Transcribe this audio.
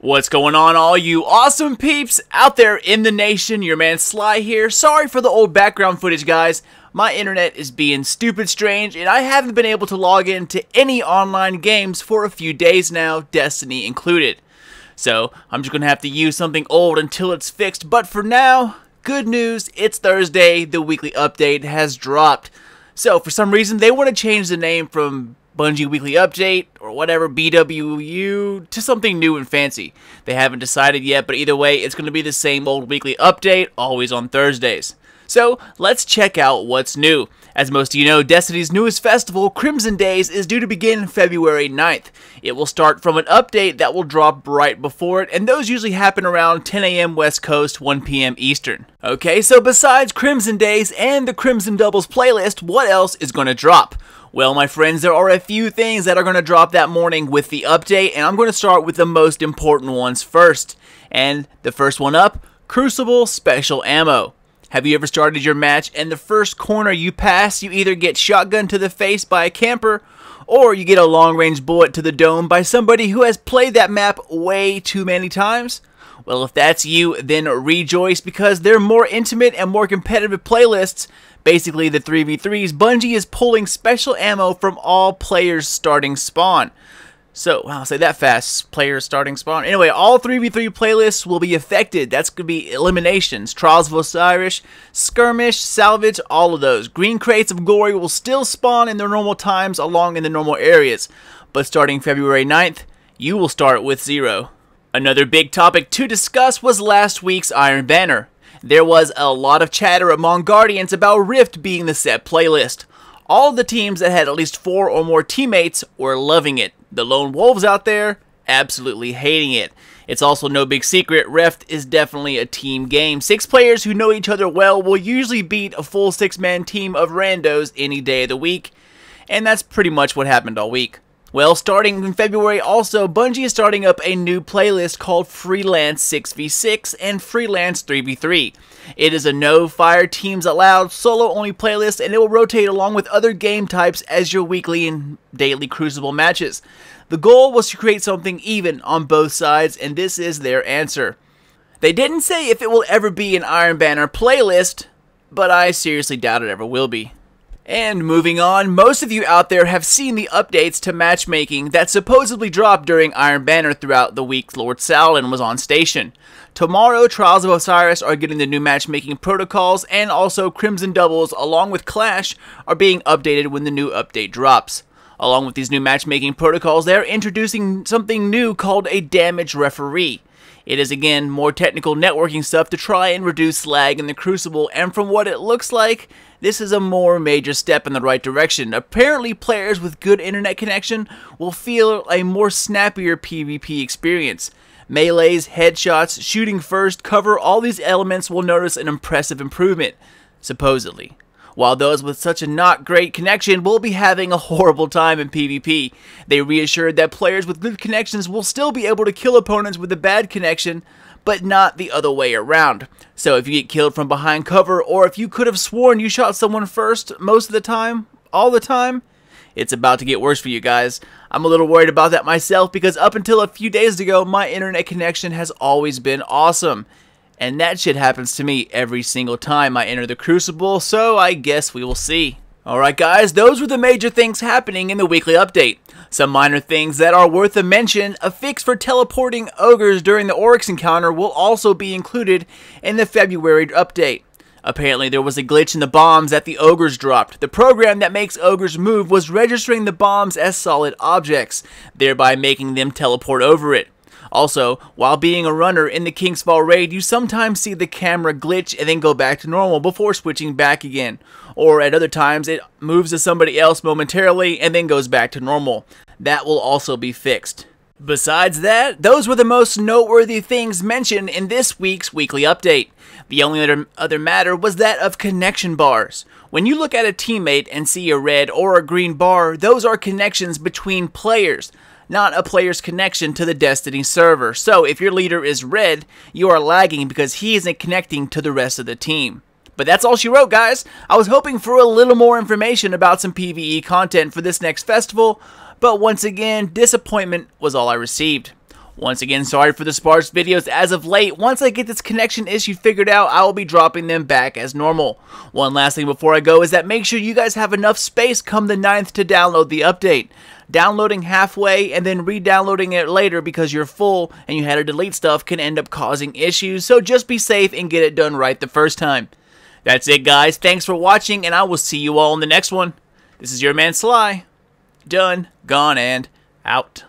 What's going on, all you awesome peeps out there in the nation? Your man Sly here. Sorry for the old background footage, guys. My internet is being stupid strange, and I haven't been able to log into any online games for a few days now, Destiny included. So, I'm just going to have to use something old until it's fixed, but for now, good news, it's Thursday, the weekly update has dropped. So, for some reason, they want to change the name from Bungie Weekly Update, or whatever, BWU, to something new and fancy. They haven't decided yet, but either way, it's going to be the same old weekly update, always on Thursdays. So, let's check out what's new. As most of you know, Destiny's newest festival, Crimson Days, is due to begin February 9th. It will start from an update that will drop right before it, and those usually happen around 10 AM West Coast, 1 PM Eastern. Okay, so besides Crimson Days and the Crimson Doubles playlist, what else is going to drop? Well, my friends, there are a few things that are going to drop that morning with the update, and I'm going to start with the most important ones first. And the first one up, Crucible Special Ammo. Have you ever started your match and the first corner you pass, you either get shotgunned to the face by a camper, or you get a long-range bullet to the dome by somebody who has played that map way too many times? Well, if that's you, then rejoice, because they're more intimate and more competitive playlists. Basically, the 3v3s, Bungie is pulling special ammo from all players starting spawn. So, wow, say that fast, players starting spawn. Anyway, all 3v3 playlists will be affected. That's going to be eliminations, Trials of Osiris, Skirmish, Salvage, all of those. Green crates of glory will still spawn in their normal times along in the normal areas. But starting February 9th, you will start with 0. Another big topic to discuss was last week's Iron Banner. There was a lot of chatter among Guardians about Rift being the set playlist. All of the teams that had at least 4 or more teammates were loving it. The lone wolves out there, absolutely hating it. It's also no big secret, Rift is definitely a team game. 6 players who know each other well will usually beat a full 6-man team of randos any day of the week. And that's pretty much what happened all week. Well, starting in February also, Bungie is starting up a new playlist called Freelance 6v6 and Freelance 3v3. It is a no fire teams allowed solo only playlist, and it will rotate along with other game types as your weekly and daily Crucible matches. The goal was to create something even on both sides, and this is their answer. They didn't say if it will ever be an Iron Banner playlist, but I seriously doubt it ever will be. And moving on, most of you out there have seen the updates to matchmaking that supposedly dropped during Iron Banner throughout the week Lord Saladin was on station. Tomorrow, Trials of Osiris are getting the new matchmaking protocols, and also Crimson Doubles along with Clash are being updated when the new update drops. Along with these new matchmaking protocols, they are introducing something new called a damage referee. It is again more technical networking stuff to try and reduce lag in the Crucible, and from what it looks like, this is a more major step in the right direction. Apparently, players with good internet connection will feel a more snappier PvP experience. Melees, headshots, shooting first, cover, all these elements will notice an impressive improvement, supposedly. While those with such a not great connection will be having a horrible time in PvP. They reassured that players with good connections will still be able to kill opponents with a bad connection, but not the other way around. So if you get killed from behind cover, or if you could have sworn you shot someone first most of the time, all the time, it's about to get worse for you guys. I'm a little worried about that myself, because up until a few days ago, my internet connection has always been awesome. And that shit happens to me every single time I enter the Crucible, so I guess we will see. Alright guys, those were the major things happening in the weekly update. Some minor things that are worth a mention: a fix for teleporting ogres during the Oryx encounter will also be included in the February update. Apparently there was a glitch in the bombs that the ogres dropped. The program that makes ogres move was registering the bombs as solid objects, thereby making them teleport over it. Also, while being a runner in the Kingsfall raid, you sometimes see the camera glitch and then go back to normal before switching back again. Or at other times, it moves to somebody else momentarily and then goes back to normal. That will also be fixed. Besides that, those were the most noteworthy things mentioned in this week's weekly update. The only other matter was that of connection bars. When you look at a teammate and see a red or a green bar, those are connections between players, not a player's connection to the Destiny server. So if your leader is red, you are lagging because he isn't connecting to the rest of the team. But that's all she wrote, guys. I was hoping for a little more information about some PvE content for this next festival, but once again, disappointment was all I received. Once again, sorry for the sparse videos as of late. Once I get this connection issue figured out, I will be dropping them back as normal. One last thing before I go is that make sure you guys have enough space come the 9th to download the update. Downloading halfway and then re-downloading it later because you're full and you had to delete stuff can end up causing issues, so just be safe and get it done right the first time. That's it, guys. Thanks for watching, and I will see you all in the next one. This is your man Sly. Done, gone, and out.